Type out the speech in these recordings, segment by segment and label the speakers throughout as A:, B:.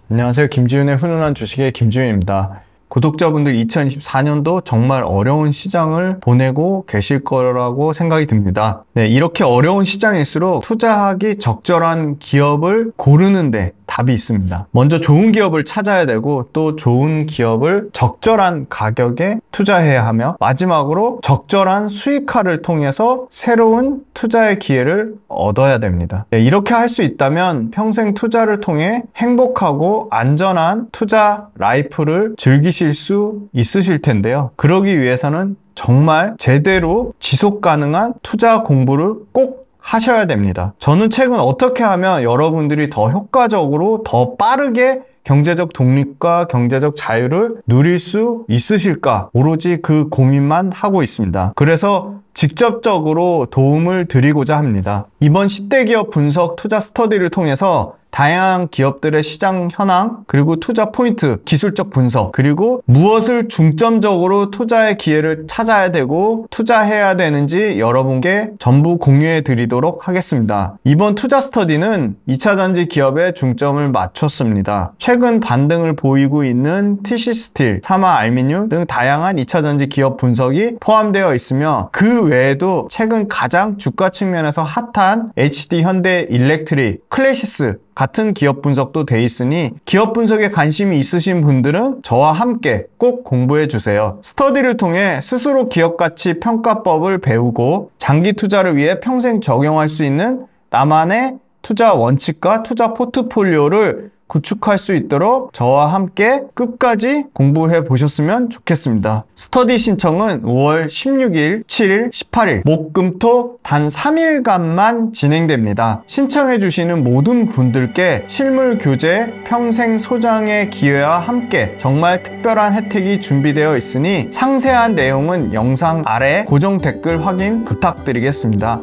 A: 안녕하세요. 김지윤의 훈훈한 주식의 김지윤입니다. 구독자분들 2024년도 정말 어려운 시장을 보내고 계실 거라고 생각이 듭니다. 네, 이렇게 어려운 시장일수록 투자하기 적절한 기업을 고르는데 답이 있습니다. 먼저 좋은 기업을 찾아야 되고 또 좋은 기업을 적절한 가격에 투자해야 하며 마지막으로 적절한 수익화를 통해서 새로운 투자의 기회를 얻어야 됩니다. 네, 이렇게 할 수 있다면 평생 투자를 통해 행복하고 안전한 투자 라이프를 즐기실 수 있으실 텐데요. 그러기 위해서는 정말 제대로 지속 가능한 투자 공부를 꼭 하셔야 됩니다. 저는 최근 어떻게 하면 여러분들이 더 효과적으로 더 빠르게 경제적 독립과 경제적 자유를 누릴 수 있으실까? 오로지 그 고민만 하고 있습니다. 그래서 직접적으로 도움을 드리고자 합니다. 이번 10대 기업 분석 투자 스터디를 통해서 다양한 기업들의 시장 현황, 그리고 투자 포인트, 기술적 분석, 그리고 무엇을 중점적으로 투자의 기회를 찾아야 되고 투자해야 되는지 여러분께 전부 공유해 드리도록 하겠습니다. 이번 투자 스터디는 2차전지 기업에 중점을 맞췄습니다. 최근 반등을 보이고 있는 TC스틸, 사마알미늄 등 다양한 2차전지 기업 분석이 포함되어 있으며 그 외에도 최근 가장 주가 측면에서 핫한 HD 현대 일렉트릭, 클래시스 같은 기업 분석도 돼 있으니 기업 분석에 관심이 있으신 분들은 저와 함께 꼭 공부해 주세요. 스터디를 통해 스스로 기업 가치 평가법을 배우고 장기 투자를 위해 평생 적용할 수 있는 나만의 투자 원칙과 투자 포트폴리오를 구축할 수 있도록 저와 함께 끝까지 공부해 보셨으면 좋겠습니다. 스터디 신청은 5월 16일, 7일, 18일 목금토 단 3일간만 진행됩니다. 신청해 주시는 모든 분들께 실물 교재, 평생 소장의 기회와 함께 정말 특별한 혜택이 준비되어 있으니 상세한 내용은 영상 아래 고정 댓글 확인 부탁드리겠습니다.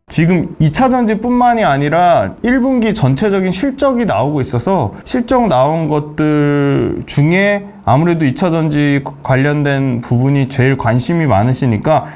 A: 지금 2차전지 뿐만이 아니라 1분기 전체적인 실적이 나오고 있어서 실적 나온 것들 중에 아무래도 2차전지 관련된 부분이 제일 관심이 많으시니까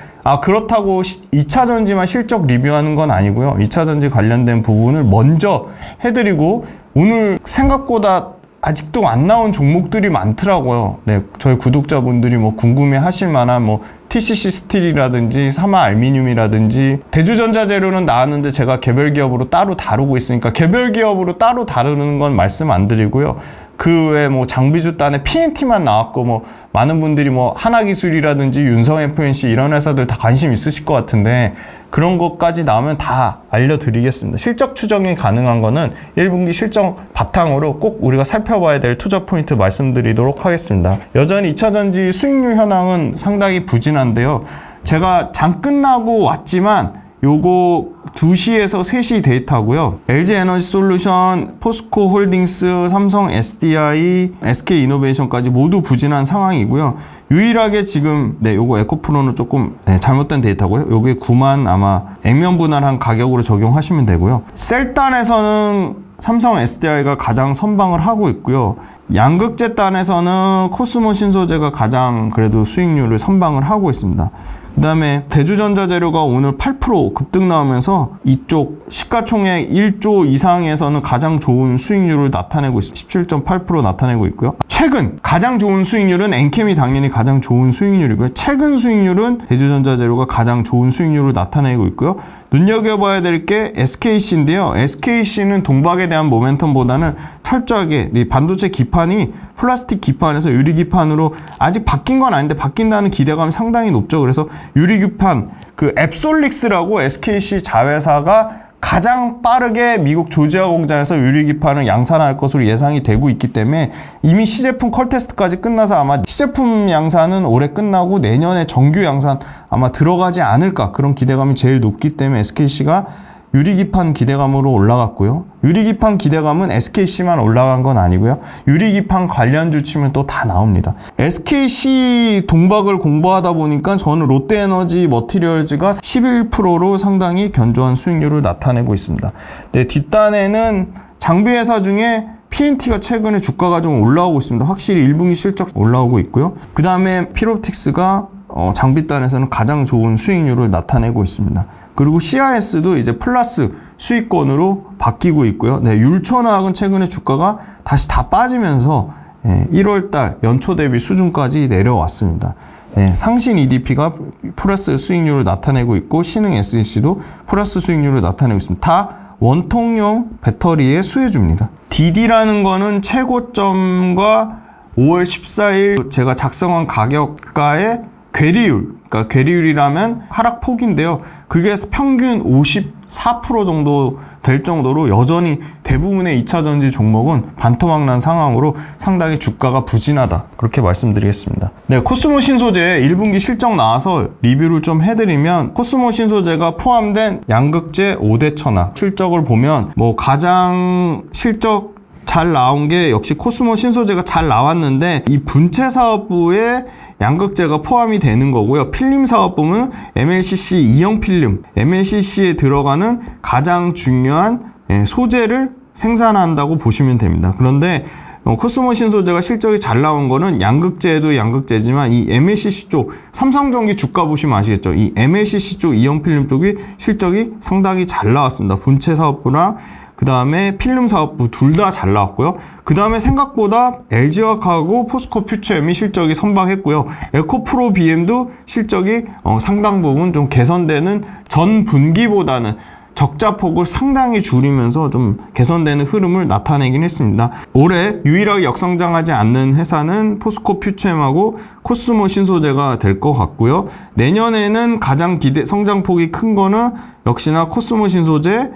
A: 그렇다고 2차전지만 실적 리뷰하는 건 아니고요. 2차전지 관련된 부분을 먼저 해드리고 오늘 생각보다 아직도 안 나온 종목들이 많더라고요. 네, 저희 구독자분들이 뭐 궁금해 하실 만한 뭐 TCC 스틸이라든지 사마알미늄이라든지 대주전자재료는 나왔는데 제가 개별 기업으로 따로 다루고 있으니까 개별 기업으로 따로 다루는 건 말씀 안 드리고요. 그 외에 뭐 장비주 딴에 PNT만 나왔고 뭐 많은 분들이 뭐 하나기술이라든지 윤성FNC 이런 회사들 다 관심 있으실 것 같은데 그런 것까지 나오면 다 알려드리겠습니다. 실적 추정이 가능한 거는 1분기 실적 바탕으로 꼭 우리가 살펴봐야 될 투자 포인트 말씀드리도록 하겠습니다. 여전히 2차전지 수익률 현황은 상당히 부진한데요. 제가 장 끝나고 왔지만 요거 2시에서 3시 데이터고요. LG에너지솔루션, 포스코홀딩스, 삼성 SDI, SK이노베이션까지 모두 부진한 상황이고요. 유일하게 지금 요거 에코프로는 조금 잘못된 데이터고요. 요게 9만 아마 액면 분할한 가격으로 적용하시면 되고요. 셀단에서는 삼성 SDI가 가장 선방을 하고 있고요. 양극재 단에서는 코스모 신소재가 가장 그래도 수익률을 선방을 하고 있습니다. 그 다음에 대주전자재료가 오늘 8% 급등 나오면서 이쪽 시가총액 1조 이상에서는 가장 좋은 수익률을 나타내고 있습니다. 17.8% 나타내고 있고요. 최근 가장 좋은 수익률은 엔캠이 당연히 가장 좋은 수익률이고요. 최근 수익률은 대주전자재료가 가장 좋은 수익률을 나타내고 있고요. 눈여겨봐야 될 게 SKC인데요. SKC는 동박에 대한 모멘텀보다는 철저하게 이 반도체 기판이 플라스틱 기판에서 유리 기판으로 아직 바뀐 건 아닌데 바뀐다는 기대감이 상당히 높죠. 그래서 유리 기판 그 앱솔릭스라고 SKC 자회사가
B: 가장 빠르게 미국 조지아 공장에서 유리기판을 양산할 것으로 예상이 되고 있기 때문에 이미 시제품 컬 테스트까지 끝나서 아마 시제품 양산은 올해 끝나고 내년에 정규 양산 아마 들어가지 않을까, 그런 기대감이 제일 높기 때문에 SKC가 유리기판 기대감으로 올라갔고요. 유리기판 기대감은 SKC만 올라간 건 아니고요. 유리기판 관련주 치면 또 다 나옵니다. SKC 동박을 공부하다 보니까 저는 롯데에너지 머티리얼즈가 11%로 상당히 견조한 수익률을 나타내고 있습니다. 네, 뒷단에는 장비회사 중에 P&T가 최근에 주가가 좀 올라오고 있습니다. 확실히 1분기 실적 올라오고 있고요. 그 다음에 피롭틱스가 장비단에서는 가장 좋은 수익률을 나타내고 있습니다. 그리고 CIS도 이제 플러스 수익권으로 바뀌고 있고요. 네, 율촌화학은 최근에 주가가 다시 다 빠지면서 1월달 연초 대비 수준까지 내려왔습니다. 네, 상신 EDP가 플러스 수익률을 나타내고 있고 신흥 SEC도 플러스 수익률을 나타내고 있습니다. 다 원통용 배터리의 수혜주입니다. DD라는 거는 최고점과 5월 14일 제가 작성한 가격가의 괴리율, 그러니까 괴리율이라면 하락폭인데요. 그게 평균 54% 정도 될 정도로 여전히 대부분의 2차전지 종목은 반토막난 상황으로 상당히 주가가 부진하다, 그렇게 말씀드리겠습니다. 네, 코스모 신소재 1분기 실적 나와서 리뷰를 좀 해드리면, 코스모 신소재가 포함된 양극재 5대 천왕 실적을 보면 가장 실적 잘 나온 게 역시 코스모 신소재가 잘 나왔는데, 이 분체 사업부에 양극재가 포함이 되는 거고요. 필름 사업부는 MLCC 2형 필름, MLCC에 들어가는 가장 중요한 소재를 생산한다고 보시면 됩니다. 그런데 코스모 신소재가 실적이 잘 나온 거는 양극재도 양극재지만 이 MLCC 쪽, 삼성전기 주가 보시면 아시겠죠? 이 MLCC 쪽 2형 필름 쪽이 실적이 상당히 잘 나왔습니다. 분체 사업부랑 그 다음에 필름 사업부 둘 다 잘 나왔고요. 그 다음에 생각보다 LG화학하고 포스코 퓨처엠이 실적이 선방했고요. 에코프로 BM도 실적이 상당 부분 좀 개선되는, 전 분기보다는 적자폭을 상당히 줄이면서 좀 개선되는 흐름을 나타내긴 했습니다. 올해 유일하게 역성장하지 않는 회사는 포스코 퓨처엠하고 코스모 신소재가 될 것 같고요. 내년에는 가장 성장폭이 큰 거는 역시나 코스모 신소재,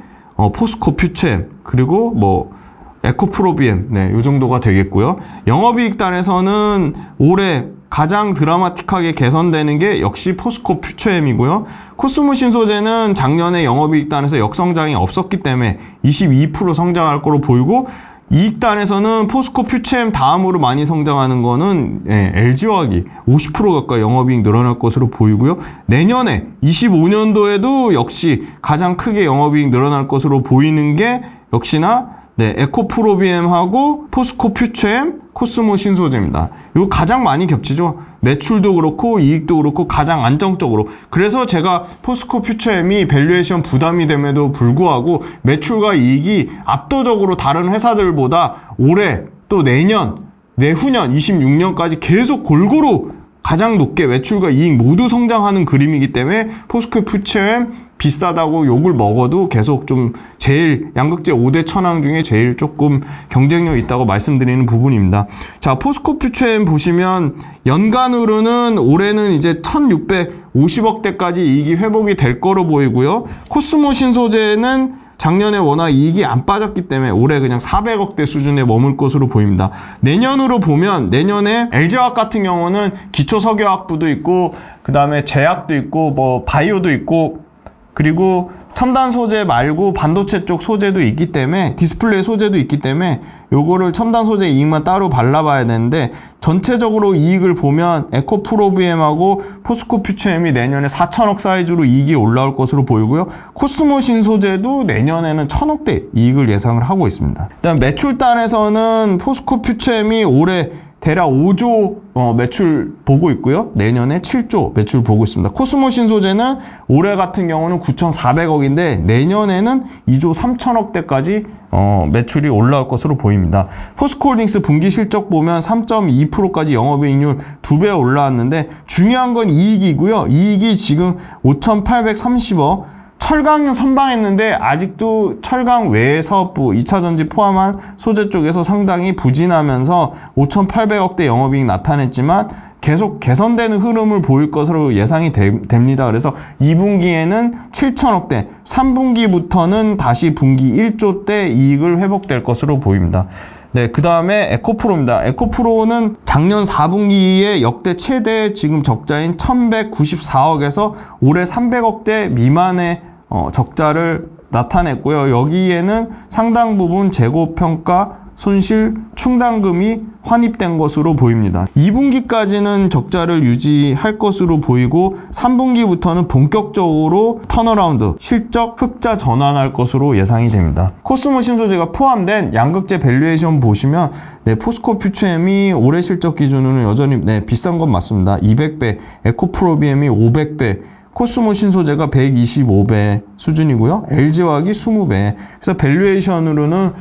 B: 포스코 퓨처엠, 그리고 에코프로 BM, 네, 요 정도가 되겠고요. 영업이익단에서는 올해 가장 드라마틱하게 개선되는 게 역시 포스코 퓨처엠이고요. 코스모 신소재는 작년에 영업이익단에서 역성장이 없었기 때문에 22% 성장할 거로 보이고, 이익단에서는 포스코 퓨처엠 다음으로 많이 성장하는 거는 LG화학이 50% 가까이 영업이익 늘어날 것으로 보이고요. 내년에 25년도에도 역시 가장 크게 영업이익 늘어날 것으로 보이는 게 역시나 에코프로비엠하고 포스코 퓨처엠, 코스모 신소재입니다. 이거 가장 많이 겹치죠. 매출도 그렇고 이익도 그렇고 가장 안정적으로. 그래서 제가 포스코 퓨처엠이 밸류에이션 부담이 됨에도 불구하고 매출과 이익이 압도적으로 다른 회사들보다 올해 또 내년, 내후년 26년까지 계속 골고루 가장 높게 매출과 이익 모두 성장하는 그림이기 때문에 포스코 퓨처엠 비싸다고 욕을 먹어도 계속 좀 제일 양극재 5대 천왕 중에 제일 조금 경쟁력 있다고 말씀드리는 부분입니다. 자, 포스코 퓨처엠 보시면 연간으로는 올해는 이제 1650억대까지 이익이 회복이 될 거로 보이고요. 코스모 신소재는 작년에 워낙 이익이 안 빠졌기 때문에 올해 그냥 400억대 수준에 머물 것으로 보입니다. 내년으로 보면 내년에 LG화학 같은 경우는 기초석유화학부도 있고 그 다음에 제약도 있고 바이오도 있고, 그리고 첨단 소재 말고 반도체 쪽 소재도 있기 때문에, 디스플레이 소재도 있기 때문에 요거를 첨단 소재 이익만 따로 발라봐야 되는데, 전체적으로 이익을 보면 에코프로비엠하고 포스코 퓨처엠이 내년에 4천억 사이즈로 이익이 올라올 것으로 보이고요. 코스모 신소재도 내년에는 1000억대 이익을 예상을 하고 있습니다. 일단 매출단에서는 포스코 퓨처엠이 올해 대략 5조 매출 보고 있고요. 내년에 7조 매출 보고 있습니다. 코스모 신소재는 올해 같은 경우는 9,400억인데 내년에는 2조 3천억대까지 매출이 올라올 것으로 보입니다. 포스코홀딩스 분기 실적 보면 3.2%까지 영업이익률 2배 올라왔는데, 중요한 건 이익이고요. 이익이 지금 5,830억, 철강은 선방했는데 아직도 철강 외의 사업부 2차전지 포함한 소재 쪽에서 상당히 부진하면서 5,800억대 영업이익 나타냈지만 계속 개선되는 흐름을 보일 것으로 예상이 됩니다. 그래서 2분기에는 7,000억대, 3분기부터는 다시 분기 1조대 이익을 회복될 것으로 보입니다. 네, 그 다음에 에코프로입니다. 에코프로는 작년 4분기에 역대 최대 지금 적자인 1,194억에서 올해 300억대 미만의 적자를 나타냈고요. 여기에는 상당 부분 재고평가, 손실, 충당금이 환입된 것으로 보입니다. 2분기까지는 적자를 유지할 것으로 보이고 3분기부터는 본격적으로 턴어라운드, 실적 흑자 전환할 것으로 예상이 됩니다. 코스모 신소재가 포함된 양극재 밸류에이션 보시면 포스코 퓨처엠이 올해 실적 기준으로는 여전히 비싼 건 맞습니다. 200배, 에코프로비엠이 500배, 코스모 신소재가 125배 수준이고요. LG화학이 20배. 그래서 밸류에이션으로는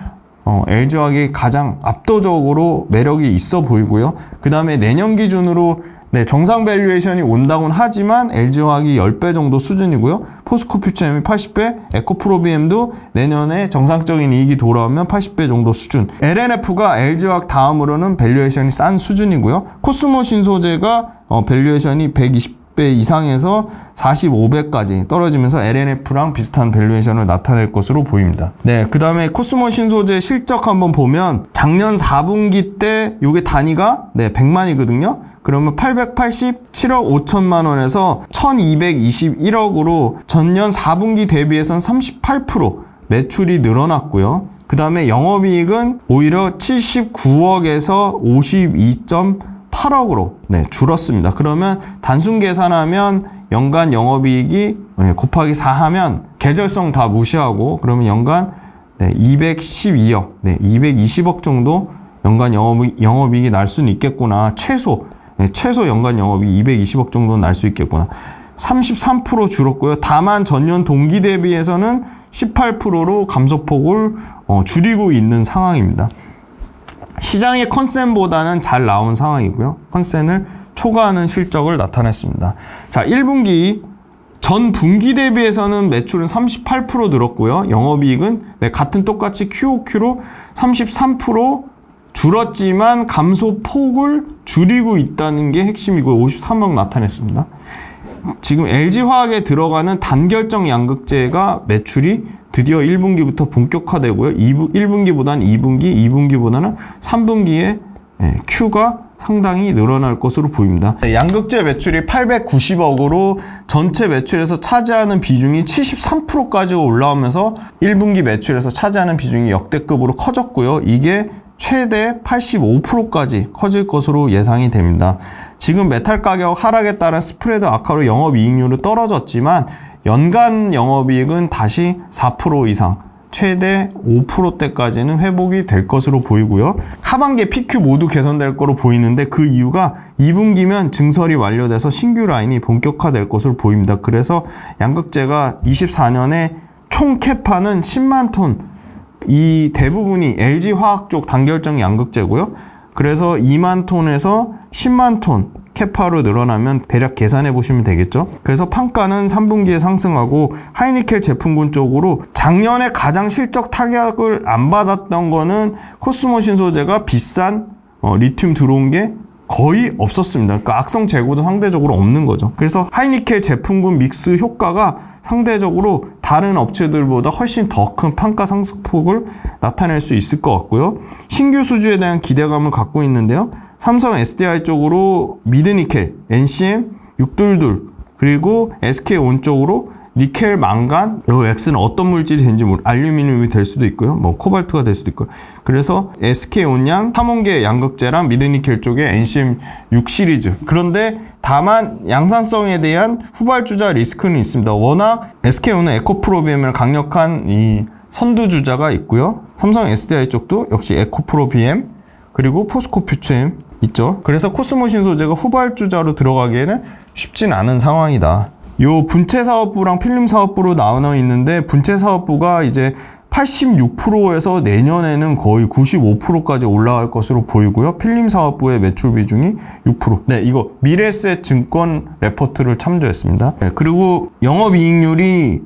B: LG화학이 가장 압도적으로 매력이 있어 보이고요. 그 다음에 내년 기준으로 정상 밸류에이션이 온다고는 하지만 LG화학이 10배 정도 수준이고요. 포스코 퓨처엠이 80배, 에코프로비엠도 내년에 정상적인 이익이 돌아오면 80배 정도 수준. LNF가 LG화학 다음으로는 밸류에이션이 싼 수준이고요. 코스모 신소재가 밸류에이션이 120배 이상에서 45배까지 떨어지면서 LNF랑 비슷한 밸류에이션을 나타낼 것으로 보입니다. 네, 그 다음에 코스모 신소재 실적 한번 보면 작년 4분기 때 요게 단위가 100만이거든요. 그러면 887억 5천만 원에서 1221억으로 전년 4분기 대비해서는 38% 매출이 늘어났고요. 그 다음에 영업이익은 오히려 79억에서 52.8억으로 줄었습니다. 그러면 단순 계산하면 연간 영업이익이 곱하기 4 하면 계절성 다 무시하고 그러면 연간 212억, 220억 정도 연간 영업이익이 날 수는 있겠구나. 최소 연간 영업이익 220억 정도는 날 수 있겠구나. 33% 줄었고요. 다만 전년 동기 대비해서는 18%로 감소폭을 줄이고 있는 상황입니다. 시장의 컨센보다는 잘 나온 상황이고요. 컨센을 초과하는 실적을 나타냈습니다. 자, 1분기 전 분기 대비해서는 매출은 38% 늘었고요. 영업이익은 같은 똑같이 QOQ로 33% 줄었지만 감소폭을 줄이고 있다는 게 핵심이고요. 53억 나타냈습니다. 지금 LG화학에 들어가는 단결정 양극재가 매출이 드디어 1분기부터 본격화되고요. 1분기보다는 2분기, 2분기보다는 3분기에 Q가 상당히 늘어날 것으로 보입니다. 양극재 매출이 890억으로 전체 매출에서 차지하는 비중이 73%까지 올라오면서 1분기 매출에서 차지하는 비중이 역대급으로 커졌고요. 이게 최대 85%까지 커질 것으로 예상이 됩니다. 지금 메탈 가격 하락에 따른 스프레드 악화로 영업이익률은 떨어졌지만 연간 영업이익은 다시 4% 이상, 최대 5%대까지는 회복이 될 것으로 보이고요. 하반기에 PQ 모두 개선될 거로 보이는데 그 이유가 2분기면 증설이 완료돼서 신규 라인이 본격화될 것으로 보입니다. 그래서 양극재가 24년에 총 캐파는 10만 톤, 이 대부분이 LG화학 쪽 단결정 양극재고요. 그래서 2만 톤에서 10만 톤 캐파로 늘어나면 대략 계산해 보시면 되겠죠. 그래서 판가는 3분기에 상승하고 하이니켈 제품군 쪽으로 작년에 가장 실적 타격을 안 받았던 거는 코스모 신소재가 비싼 리튬 들어온 게 거의 없었습니다. 그러니까 악성 재고도 상대적으로 없는 거죠. 그래서 하이니켈 제품군 믹스 효과가 상대적으로 다른 업체들보다 훨씬 더 큰 판가 상승폭을 나타낼 수 있을 것 같고요. 신규 수주에 대한 기대감을 갖고 있는데요. 삼성 SDI 쪽으로 미드니켈, NCM, 622 그리고 SK온 쪽으로 니켈, 망간, 요 X는 어떤 물질이 되는지 알루미늄이 될 수도 있고요. 뭐 코발트가 될 수도 있고요. 그래서 SK온양, 탐원계 양극재랑 미드니켈 쪽에 NCM 6 시리즈. 그런데 다만 양산성에 대한 후발주자 리스크는 있습니다. 워낙 SK온은 에코프로비엠을 강력한 이 선두주자가 있고요. 삼성 SDI 쪽도 역시 에코프로비엠 그리고 포스코 퓨처엠 있죠. 그래서 코스모 신소재가 후발주자로 들어가기에는 쉽진 않은 상황이다. 요 분체 사업부랑 필름 사업부로 나눠 있는데 분체 사업부가 이제 86%에서 내년에는 거의 95%까지 올라갈 것으로 보이고요. 필름 사업부의 매출 비중이 6%. 네, 이거 미래에셋 증권 레포트를 참조했습니다. 네, 그리고 영업이익률이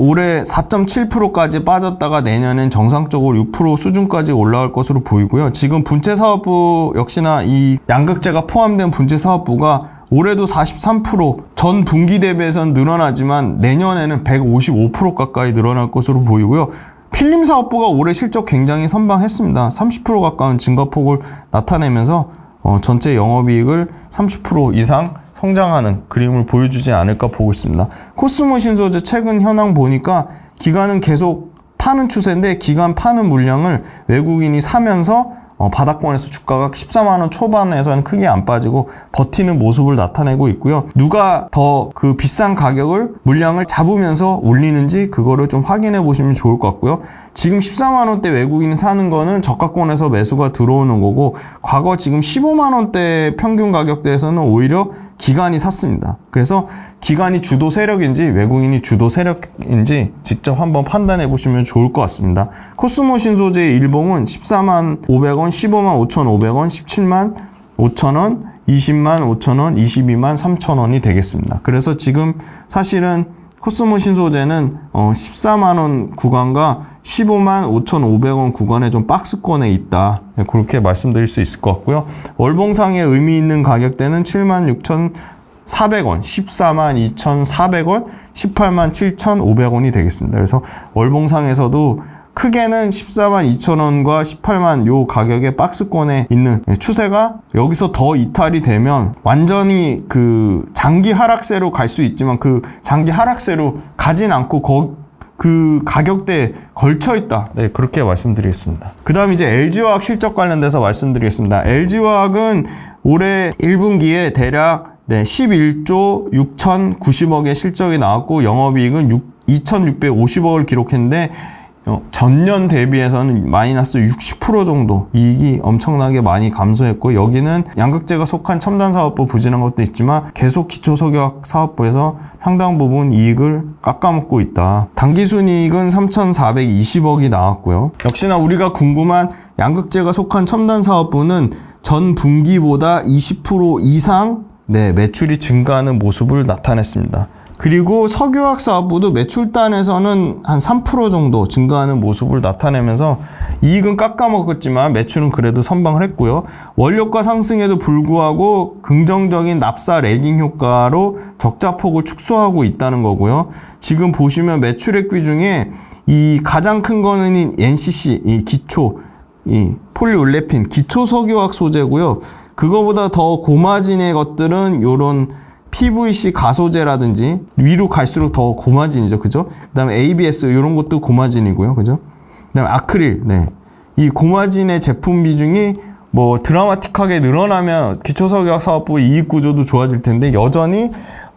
B: 올해 4.7%까지 빠졌다가 내년엔 정상적으로 6% 수준까지 올라갈 것으로 보이고요. 지금 분채사업부 역시나 이 양극재가 포함된 분채사업부가 올해도 43% 전 분기 대비해서는 늘어나지만 내년에는 155% 가까이 늘어날 것으로 보이고요. 필름 사업부가 올해 실적 굉장히 선방했습니다. 30% 가까운 증가폭을 나타내면서 전체 영업이익을 30% 이상 성장하는 그림을 보여주지 않을까 보고 있습니다. 코스모 신소재 최근 현황 보니까 기관은 계속 파는 추세인데 기관 파는 물량을 외국인이 사면서 바닥권에서 주가가 14만원 초반에서는 크게 안 빠지고 버티는 모습을 나타내고 있고요. 누가 더 그 비싼 가격을 물량을 잡으면서 올리는지 그거를 좀 확인해 보시면 좋을 것 같고요. 지금 14만원대 외국인이 사는 거는 저가권에서 매수가 들어오는 거고 과거 지금 15만원대 평균 가격대에서는 오히려 기관이 샀습니다. 그래서 기관이 주도 세력인지 외국인이 주도 세력인지 직접 한번 판단해 보시면 좋을 것 같습니다. 코스모 신소재의 일봉은 14만 500원, 15만 5,500원, 17만 5천원, 20만 5천원, 22만 3천원이 되겠습니다. 그래서 지금 사실은 코스모 신소재는 14만원 구간과 15만 5,500원 구간에 좀 박스권에 있다. 그렇게 말씀드릴 수 있을 것 같고요. 월봉상의 의미 있는 가격대는 7만 6,400원, 14만 2,400원, 18만 7,500원이 되겠습니다. 그래서 월봉상에서도 크게는 14만 2천원과 18만 요 가격의 박스권에 있는 추세가 여기서 더 이탈이 되면 완전히 그 장기 하락세로 갈 수 있지만 그 장기 하락세로 가진 않고 그 가격대에 걸쳐 있다. 네, 그렇게 말씀드리겠습니다. 그 다음 이제 LG화학 실적 관련돼서 말씀드리겠습니다. LG화학은 올해 1분기에 대략 11조 6,090억의 실적이 나왔고 영업이익은 2,650억을 기록했는데 전년 대비해서는 마이너스 60% 정도 이익이 엄청나게 많이 감소했고 여기는 양극재가 속한 첨단사업부 부진한 것도 있지만 계속 기초석유화학 사업부에서 상당 부분 이익을 깎아먹고 있다. 당기순이익은 3,420억이 나왔고요. 역시나 우리가 궁금한 양극재가 속한 첨단사업부는 전 분기보다 20% 이상 매출이 증가하는 모습을 나타냈습니다. 그리고 석유화학 사업부도 매출단에서는 한 3% 정도 증가하는 모습을 나타내면서 이익은 깎아먹었지만 매출은 그래도 선방을 했고요. 원료가 상승에도 불구하고 긍정적인 납사 레깅 효과로 적자폭을 축소하고 있다는 거고요. 지금 보시면 매출액비 중에 이 가장 큰 거는 NCC, 이 기초, 이 폴리올레핀, 기초 석유화학 소재고요. 그거보다 더 고마진의 것들은 요런 PVC 가소제라든지 위로 갈수록 더 고마진이죠. 그죠? 그 다음에 ABS 이런 것도 고마진이고요. 그죠? 그 다음에 아크릴. 이 고마진의 제품 비중이 뭐 드라마틱하게 늘어나면 기초석유화학 사업부 이익 구조도 좋아질 텐데 여전히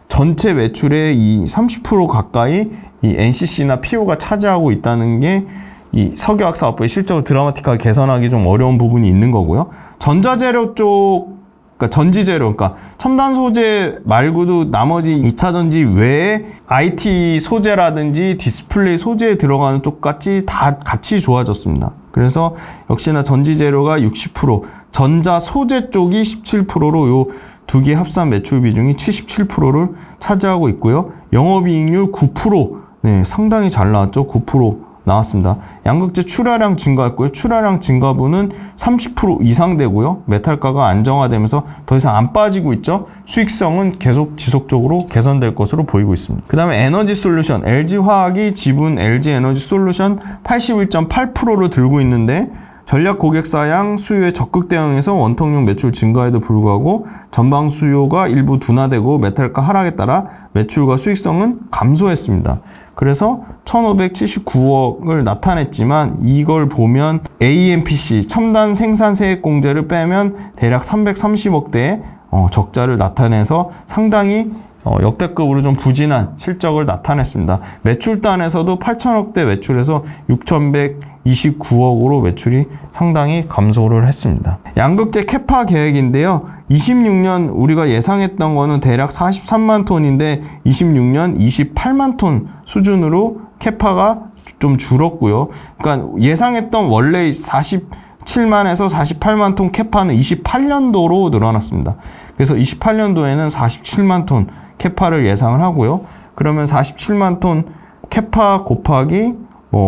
B: 전체 매출의 이 30% 가까이 이 NCC나 PO가 차지하고 있다는 게 이 석유화학 사업부의 실적을 드라마틱하게 개선하기 좀 어려운 부분이 있는 거고요. 전자재료 쪽 그러니까 전지재료, 그러니까 첨단 소재 말고도 나머지 2차 전지 외에 IT 소재라든지 디스플레이 소재에 들어가는 쪽까지 다 같이 좋아졌습니다. 그래서 역시나 전지재료가 60%, 전자 소재 쪽이 17%로 요 두 개 합산 매출 비중이 77%를 차지하고 있고요. 영업이익률 9%, 상당히 잘 나왔죠. 9% 나왔습니다. 양극재 출하량 증가했고요. 출하량 증가분은 30% 이상 되고요. 메탈가가 안정화되면서 더 이상 안 빠지고 있죠. 수익성은 계속 지속적으로 개선될 것으로 보이고 있습니다. 그 다음에 에너지 솔루션, LG화학이 지분 LG에너지 솔루션 81.8%를 들고 있는데 전략 고객사양 수요에 적극 대응해서 원통용 매출 증가에도 불구하고 전방 수요가 일부 둔화되고 메탈가 하락에 따라 매출과 수익성은 감소했습니다. 그래서 1,579억을 나타냈지만 이걸 보면 AMPC 첨단 생산 세액 공제를 빼면 대략 330억대의 적자를 나타내서 상당히 역대급으로 좀 부진한 실적을 나타냈습니다. 매출단에서도 8천억대 매출에서 6,129억으로 매출이 상당히 감소를 했습니다. 양극재 캐파 계획인데요. 26년 우리가 예상했던 거는 대략 43만 톤인데 26년 28만 톤 수준으로 캐파가 좀 줄었고요. 그러니까 예상했던 원래 47만에서 48만 톤 캐파는 28년도로 늘어났습니다. 그래서 28년도에는 47만 톤 캐파를 예상을 하고요. 그러면 47만 톤 캐파 곱하기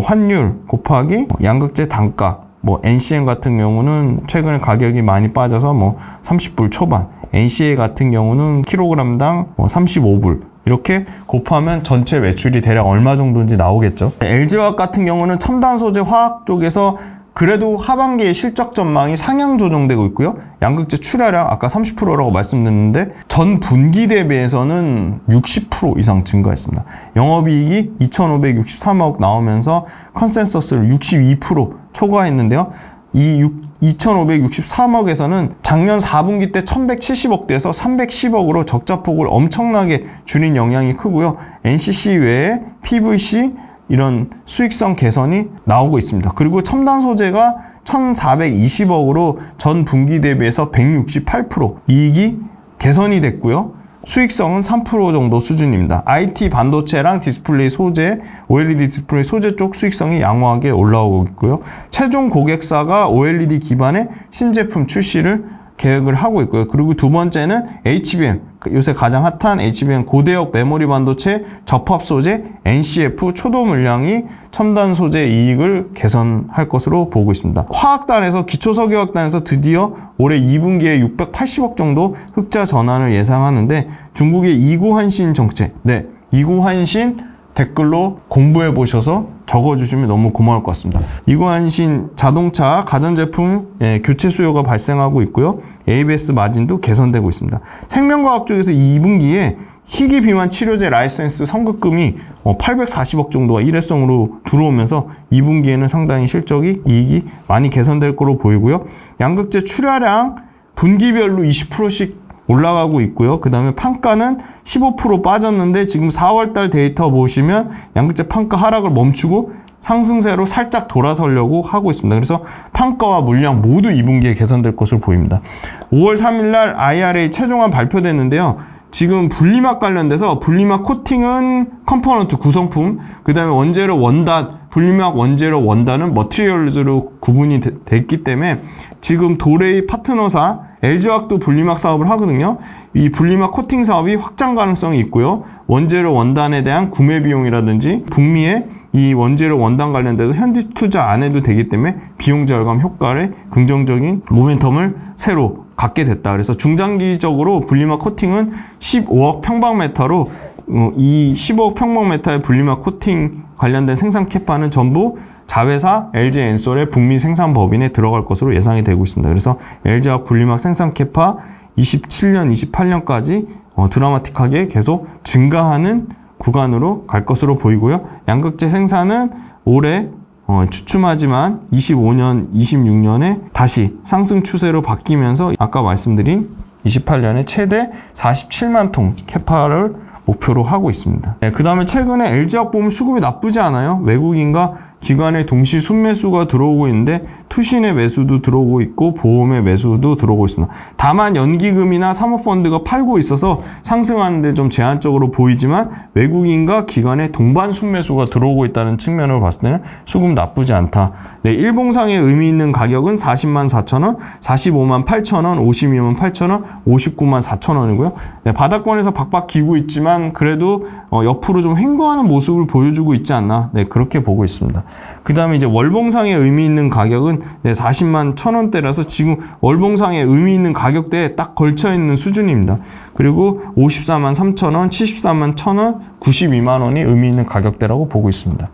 B: 환율 곱하기 양극재 단가, NCM 같은 경우는 최근에 가격이 많이 빠져서 30불 초반, NCA 같은 경우는 킬로그램당 35불, 이렇게 곱하면 전체 매출이 대략 얼마 정도인지 나오겠죠. LG화학 같은 경우는 첨단 소재 화학 쪽에서 그래도 하반기에 실적 전망이 상향 조정되고 있고요. 양극재 출하량 아까 30%라고 말씀드렸는데 전 분기 대비해서는 60% 이상 증가했습니다. 영업이익이 2,563억 나오면서 컨센서스를 62% 초과했는데요. 이 2,563억에서는 작년 4분기 때 1,170억대에서 310억으로 적자폭을 엄청나게 줄인 영향이 크고요. NCC 외에 PVC 이런 수익성 개선이 나오고 있습니다. 그리고 첨단 소재가 1,420억으로 전 분기 대비해서 168% 이익이 개선이 됐고요. 수익성은 3% 정도 수준입니다. IT 반도체랑 디스플레이 소재, OLED 디스플레이 소재 쪽 수익성이 양호하게 올라오고 있고요. 최종 고객사가 OLED 기반의 신제품 출시를 계획을 하고 있고요. 그리고 두 번째는 HBM, 요새 가장 핫한 HBM 고대역 메모리 반도체 접합 소재 NCF 초도 물량이 첨단 소재 이익을 개선할 것으로 보고 있습니다. 화학단에서 기초석유화학단에서 드디어 올해 2분기에 680억 정도 흑자 전환을 예상하는데 중국의 이구환신 정책, 이구환신 댓글로 공부해 보셔서 적어주시면 너무 고마울 것 같습니다. 이구환신 자동차 가전제품 교체 수요가 발생하고 있고요. ABS 마진도 개선되고 있습니다. 생명과학 쪽에서 2분기에 희귀 비만 치료제 라이센스 선급금이 840억 정도가 일회성으로 들어오면서 2분기에는 상당히 실적이 이익이 많이 개선될 거로 보이고요. 양극재 출하량 분기별로 20%씩 올라가고 있고요. 그 다음에 판가는 15% 빠졌는데 지금 4월달 데이터 보시면 양극재 판가 하락을 멈추고 상승세로 살짝 돌아서려고 하고 있습니다. 그래서 판가와 물량 모두 2분기에 개선될 것으로 보입니다. 5월 3일날 IRA 최종안 발표됐는데요. 지금 분리막 관련돼서 분리막 코팅은 컴포넌트 구성품, 그 다음에 원재료 원단, 분리막 원재료 원단은 머티리얼즈로 구분이 됐기 때문에 지금 도레이 파트너사 LG화학도 분리막 사업을 하거든요. 이 분리막 코팅 사업이 확장 가능성이 있고요. 원재료 원단에 대한 구매 비용이라든지 북미의 이 원재료 원단 관련돼서 현지 투자 안 해도 되기 때문에 비용 절감 효과를 긍정적인 모멘텀을 새로 갖게 됐다. 그래서 중장기적으로 분리막 코팅은 15억 평방미터로 이 15억 평방미터의 분리막 코팅 관련된 생산 캐파는 전부 자회사 LG엔솔의 북미 생산 법인에 들어갈 것으로 예상이 되고 있습니다. 그래서 LG화학 분리막 생산 캐파 27년, 28년까지 드라마틱하게 계속 증가하는 구간으로 갈 것으로 보이고요. 양극재 생산은 올해 주춤하지만 25년, 26년에 다시 상승 추세로 바뀌면서 아까 말씀드린 28년에 최대 47만 톤 캐파를 목표로 하고 있습니다. 그 다음에 최근에 LG화학 보면 수급이 나쁘지 않아요. 외국인과 기관의 동시 순매수가 들어오고 있는데 투신의 매수도 들어오고 있고 보험의 매수도 들어오고 있습니다. 다만 연기금이나 사모펀드가 팔고 있어서 상승하는데 좀 제한적으로 보이지만 외국인과 기관의 동반 순매수가 들어오고 있다는 측면으로 봤을 때는 수급 나쁘지 않다. 일봉상의 의미 있는 가격은 40만 4천원, 45만 8천원, 52만 8천원, 59만 4천원이고요. 바닥권에서 박박 기고 있지만 그래도 옆으로 좀 횡보하는 모습을 보여주고 있지 않나, 그렇게 보고 있습니다. 그 다음에 이제 월봉상의 의미 있는 가격은 40만 1,000원대라서 지금 월봉상의 의미 있는 가격대에 딱 걸쳐 있는 수준입니다. 그리고 54만 3천원, 74만 1,000원, 92만 원이 의미 있는 가격대라고 보고 있습니다.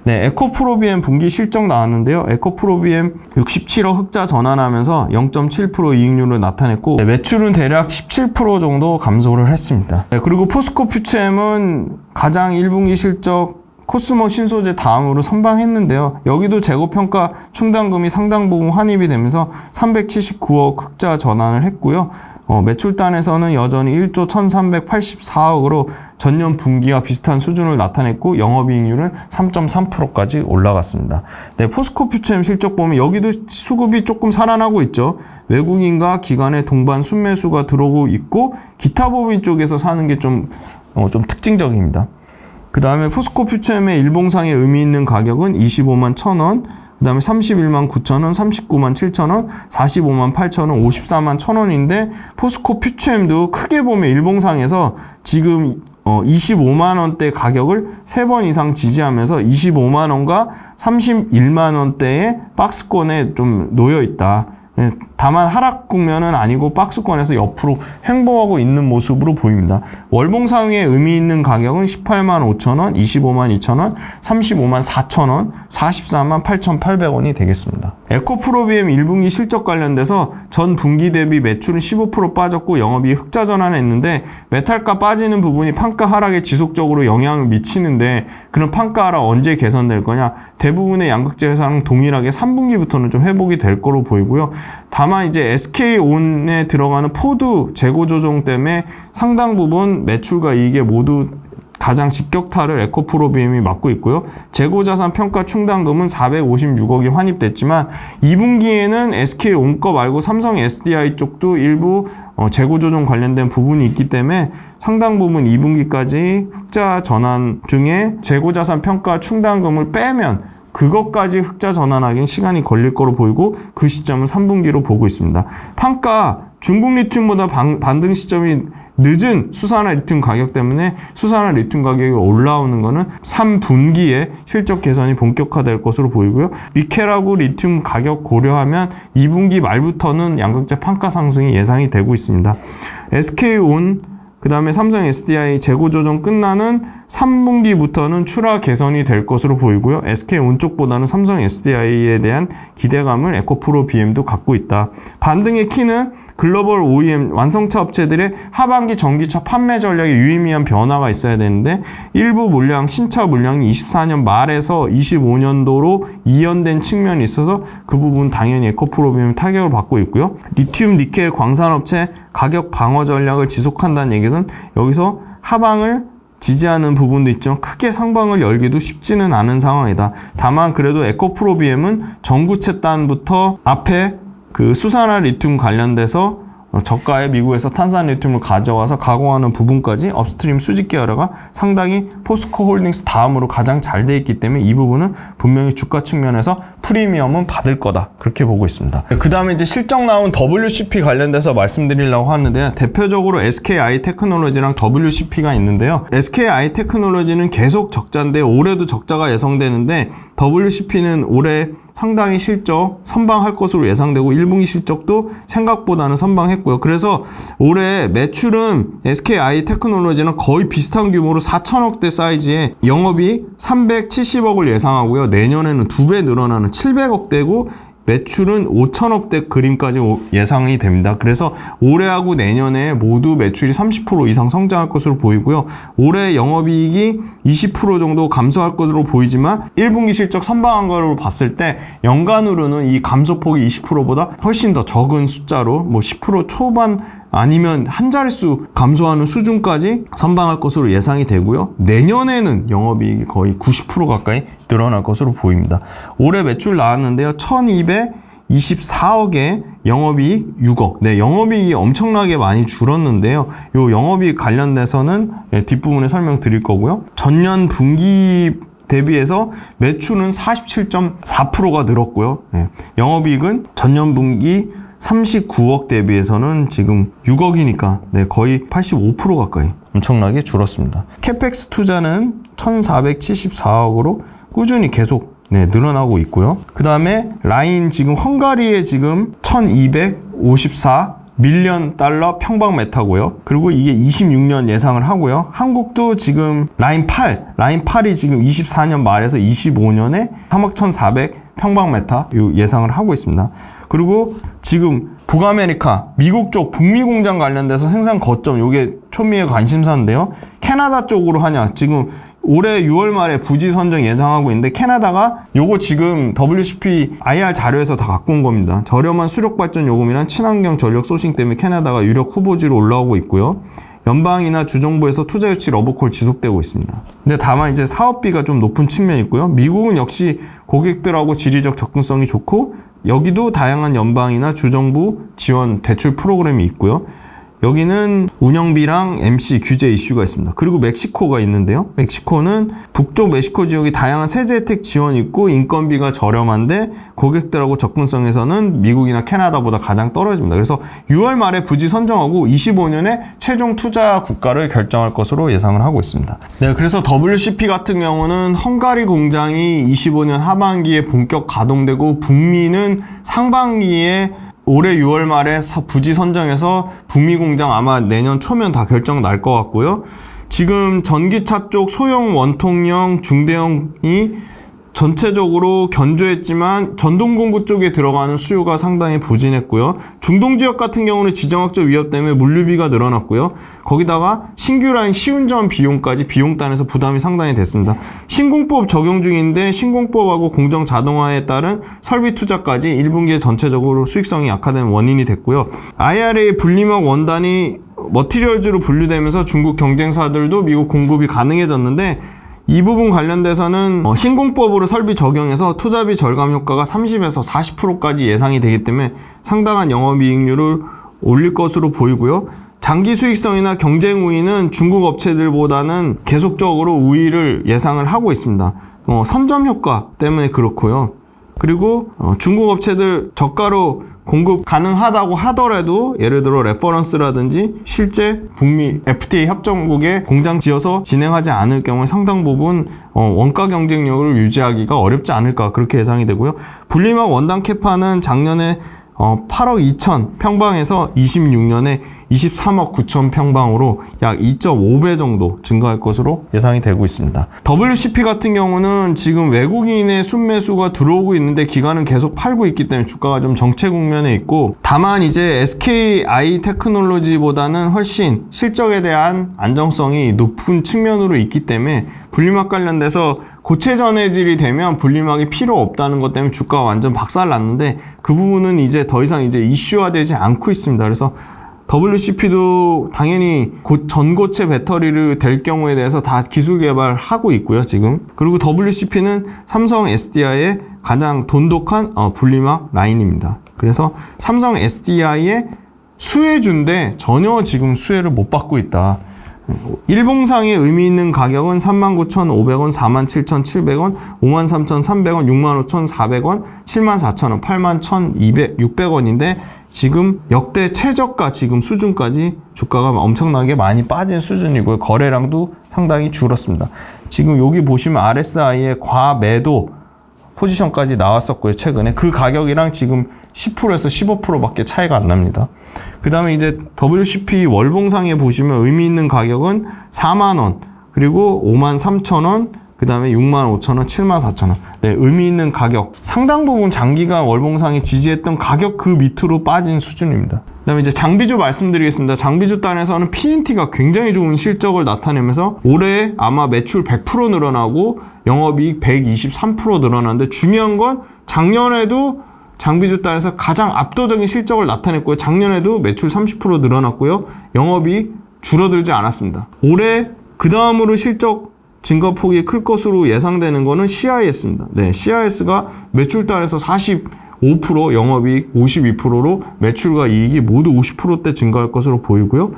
B: 에코프로비엠 분기 실적 나왔는데요. 에코프로비엠 67억 흑자 전환하면서 0.7% 이익률을 나타냈고 매출은 대략 17% 정도 감소를 했습니다. 그리고 포스코퓨처엠은 가장 1분기 실적 코스모 신소재 다음으로 선방했는데요. 여기도 재고평가 충당금이 상당 부분 환입이 되면서 379억 흑자 전환을 했고요. 매출단에서는 여전히 1조 1384억으로 전년 분기와 비슷한 수준을 나타냈고 영업이익률은 3.3%까지 올라갔습니다. 포스코퓨처엠 실적 보면 여기도 수급이 조금 살아나고 있죠. 외국인과 기관의 동반 순매수가 들어오고 있고 기타 법인 쪽에서 사는 게 좀 특징적입니다. 그 다음에 포스코퓨처엠의 일봉상의 의미 있는 가격은 25만 1,000원, 그 다음에 31만 9천원, 39만 7천원, 45만 8천원, 54만 1,000원인데 포스코퓨처엠도 크게 보면 일봉상에서 지금 25만 원대 가격을 3번 이상 지지하면서 25만 원과 31만 원대의 박스권에 좀 놓여 있다. 다만 하락 국면은 아니고 박스권에서 옆으로 횡보하고 있는 모습으로 보입니다. 월봉 상위에 의미 있는 가격은 18만 5천 원, 25만 2천 원, 35만 4천 원, 44만 8,800원이 되겠습니다. 에코프로비엠 1분기 실적 관련돼서 전 분기 대비 매출은 15% 빠졌고 영업이익 흑자 전환했는데 메탈가 빠지는 부분이 판가 하락에 지속적으로 영향을 미치는데 그럼 판가 하락 언제 개선될 거냐? 대부분의 양극재 회사랑 동일하게 3분기부터는 좀 회복이 될 거로 보이고요. 다만 이제 SK온에 들어가는 포드 재고 조정 때문에 상당 부분 매출과 이익에 모두 가장 직격타를 에코프로비엠이 맞고 있고요. 재고자산 평가 충당금은 456억이 환입됐지만 2분기에는 SK온 거 말고 삼성 SDI 쪽도 일부 재고조정 관련된 부분이 있기 때문에 상당 부분 2분기까지 흑자 전환 중에 재고자산 평가 충당금을 빼면 그것까지 흑자 전환하기는 시간이 걸릴 거로 보이고 그 시점은 3분기로 보고 있습니다. 판가 중국 리튬보다 반등 시점이 늦은 수산화 리튬 가격 때문에 수산화 리튬 가격이 올라오는 거는 3분기에 실적 개선이 본격화될 것으로 보이고요. 니켈하고 리튬 가격 고려하면 2분기 말부터는 양극재 판가 상승이 예상이 되고 있습니다. SK온 그 다음에 삼성 SDI 재고 조정 끝나는 3분기부터는 출하 개선이 될 것으로 보이고요. SK온 쪽보다는 삼성 SDI에 대한 기대감을 에코프로비엠도 갖고 있다. 반등의 키는 글로벌 OEM 완성차 업체들의 하반기 전기차 판매 전략에 유의미한 변화가 있어야 되는데 일부 물량, 신차 물량이 24년 말에서 25년도로 이연된 측면이 있어서 그 부분 당연히 에코프로비엠 타격을 받고 있고요. 리튬, 니켈, 광산업체 가격 방어 전략을 지속한다는 얘기는 여기서 하방을 지지하는 부분도 있지만 크게 상방을 열기도 쉽지는 않은 상황이다. 다만 그래도 에코프로비엠은 전구체 단부터 앞에 그 수산화 리튬 관련돼서 저가에 미국에서 탄산 리튬을 가져와서 가공하는 부분까지 업스트림 수직 계열화가 상당히 포스코 홀딩스 다음으로 가장 잘 돼 있기 때문에 이 부분은 분명히 주가 측면에서 프리미엄은 받을 거다. 그렇게 보고 있습니다. 그 다음에 이제 실적 나온 WCP 관련돼서 말씀드리려고 하는데요. 대표적으로 SKI 테크놀로지랑 WCP가 있는데요. SKI 테크놀로지는 계속 적자인데 올해도 적자가 예상되는데 WCP는 올해 상당히 실적 선방할 것으로 예상되고 1분기 실적도 생각보다는 선방했고요. 그래서 올해 매출은 SKI 테크놀로지는 거의 비슷한 규모로 4천억대 사이즈의 영업이익 370억을 예상하고요. 내년에는 2배 늘어나는 700억대고 매출은 5천억대 그림까지 예상이 됩니다. 그래서 올해하고 내년에 모두 매출이 30% 이상 성장할 것으로 보이고요. 올해 영업이익이 20% 정도 감소할 것으로 보이지만 1분기 실적 선방한 거로 봤을 때 연간으로는 이 감소폭이 20%보다 훨씬 더 적은 숫자로 뭐 10% 초반 아니면 한 자릿수 감소하는 수준까지 선방할 것으로 예상이 되고요. 내년에는 영업이익이 거의 90% 가까이 늘어날 것으로 보입니다. 올해 매출 나왔는데요. 1224억에 영업이익 6억. 네, 영업이익이 엄청나게 많이 줄었는데요. 요 영업이익 관련돼서는 뒷부분에 설명드릴 거고요. 전년 분기 대비해서 매출은 47.4%가 늘었고요. 영업이익은 전년 분기 39억 대비해서는 지금 6억이니까 거의 85% 가까이 엄청나게 줄었습니다. 캐펙스 투자는 1474억으로 꾸준히 계속 늘어나고 있고요. 그 다음에 라인 지금 헝가리에 지금 1254 밀리언 달러 평방메타고요. 그리고 이게 26년 예상을 하고요. 한국도 지금 라인 8이 지금 24년 말에서 25년에 3억 1,400 평방메타 예상을 하고 있습니다. 그리고 지금 북아메리카, 미국 쪽 북미 공장 관련돼서 생산 거점, 요게 초미의 관심사인데요. 캐나다 쪽으로 하냐. 지금 올해 6월 말에 부지 선정 예상하고 있는데 캐나다가 요거 지금 WCP IR 자료에서 다 갖고 온 겁니다. 저렴한 수력 발전 요금이란 친환경 전력 소싱 때문에 캐나다가 유력 후보지로 올라오고 있고요. 연방이나 주정부에서 투자 유치 러브콜 지속되고 있습니다. 근데 다만 이제 사업비가 좀 높은 측면이 있고요. 미국은 역시 고객들하고 지리적 접근성이 좋고 여기도 다양한 연방이나 주정부 지원 대출 프로그램이 있고요. 여기는 운영비랑 MC 규제 이슈가 있습니다. 그리고 멕시코가 있는데요. 멕시코는 북쪽 멕시코 지역이 다양한 세제 혜택 지원이 있고 인건비가 저렴한데 고객들하고 접근성에서는 미국이나 캐나다보다 가장 떨어집니다. 그래서 6월 말에 부지 선정하고 25년에 최종 투자 국가를 결정할 것으로 예상을 하고 있습니다. 네, 그래서 WCP 같은 경우는 헝가리 공장이 25년 하반기에 본격 가동되고 북미는 상반기에 올해 6월 말에 부지 선정해서 북미 공장 아마 내년 초면 다 결정 날 것 같고요. 지금 전기차 쪽 소형 원통형 중대형이 전체적으로 견조했지만 전동 공구 쪽에 들어가는 수요가 상당히 부진했고요. 중동 지역 같은 경우는 지정학적 위협 때문에 물류비가 늘어났고요. 거기다가 신규 라인 시운전 비용까지 비용단에서 부담이 상당히 됐습니다. 신공법 적용 중인데 신공법하고 공정 자동화에 따른 설비 투자까지 1분기에 전체적으로 수익성이 약화된 원인이 됐고요. IRA 분리막 원단이 머티리얼즈로 분류되면서 중국 경쟁사들도 미국 공급이 가능해졌는데 이 부분 관련돼서는 신공법으로 설비 적용해서 투자비 절감 효과가 30에서 40%까지 예상이 되기 때문에 상당한 영업이익률을 올릴 것으로 보이고요. 장기 수익성이나 경쟁 우위는 중국 업체들보다는 계속적으로 우위를 예상을 하고 있습니다. 선점 효과 때문에 그렇고요. 그리고 중국 업체들 저가로 공급 가능하다고 하더라도 예를 들어 레퍼런스라든지 실제 북미 FTA 협정국에 공장 지어서 진행하지 않을 경우에 상당 부분 원가 경쟁력을 유지하기가 어렵지 않을까 그렇게 예상이 되고요. 분리막 원단 캐파는 작년에 8억 2천 평방에서 26년에 23억 9천 평방으로 약 2.5배 정도 증가할 것으로 예상이 되고 있습니다. WCP 같은 경우는 지금 외국인의 순매수가 들어오고 있는데 기관은 계속 팔고 있기 때문에 주가가 좀 정체 국면에 있고, 다만 이제 SKI 테크놀로지보다는 훨씬 실적에 대한 안정성이 높은 측면으로 있기 때문에 분리막 관련돼서 고체 전해질이 되면 분리막이 필요 없다는 것 때문에 주가가 완전 박살났는데 그 부분은 이제 더 이상 이제 이슈화되지 않고 있습니다. 그래서 WCP도 당연히 전고체 배터리를 될 경우에 대해서 다 기술 개발하고 있고요, 지금. 그리고 WCP는 삼성 SDI의 가장 돈독한 분리막 라인입니다. 그래서 삼성 SDI의 수혜주인데 전혀 지금 수혜를 못 받고 있다. 일봉상의 의미 있는 가격은 39,500원, 47,700원, 53,300원, 65,400원, 74,000원, 81,600원인데 지금 역대 최저가 지금 수준까지 주가가 엄청나게 많이 빠진 수준이고요. 거래량도 상당히 줄었습니다. 지금 여기 보시면 RSI의 과매도 포지션까지 나왔었고요. 최근에 그 가격이랑 지금 10%에서 15%밖에 차이가 안 납니다. 그 다음에 이제 WCP 월봉상에 보시면 의미 있는 가격은 4만원, 그리고 53,000원, 그 다음에 65,000원, 74,000원. 네, 의미 있는 가격. 상당 부분 장기간 월봉상이 지지했던 가격 그 밑으로 빠진 수준입니다. 그 다음에 이제 장비주 말씀드리겠습니다. 장비주 단에서는 PNT가 굉장히 좋은 실적을 나타내면서 올해 아마 매출 100% 늘어나고 영업이익 123% 늘어났는데, 중요한 건 작년에도 장비주 단에서 가장 압도적인 실적을 나타냈고요. 작년에도 매출 30% 늘어났고요. 영업이익 줄어들지 않았습니다. 올해 그 다음으로 실적 증가폭이 클 것으로 예상되는 거는 CIS입니다. 네, CIS가 매출 단에서 45%, 영업이익 52%로 매출과 이익이 모두 50%대 증가할 것으로 보이고요.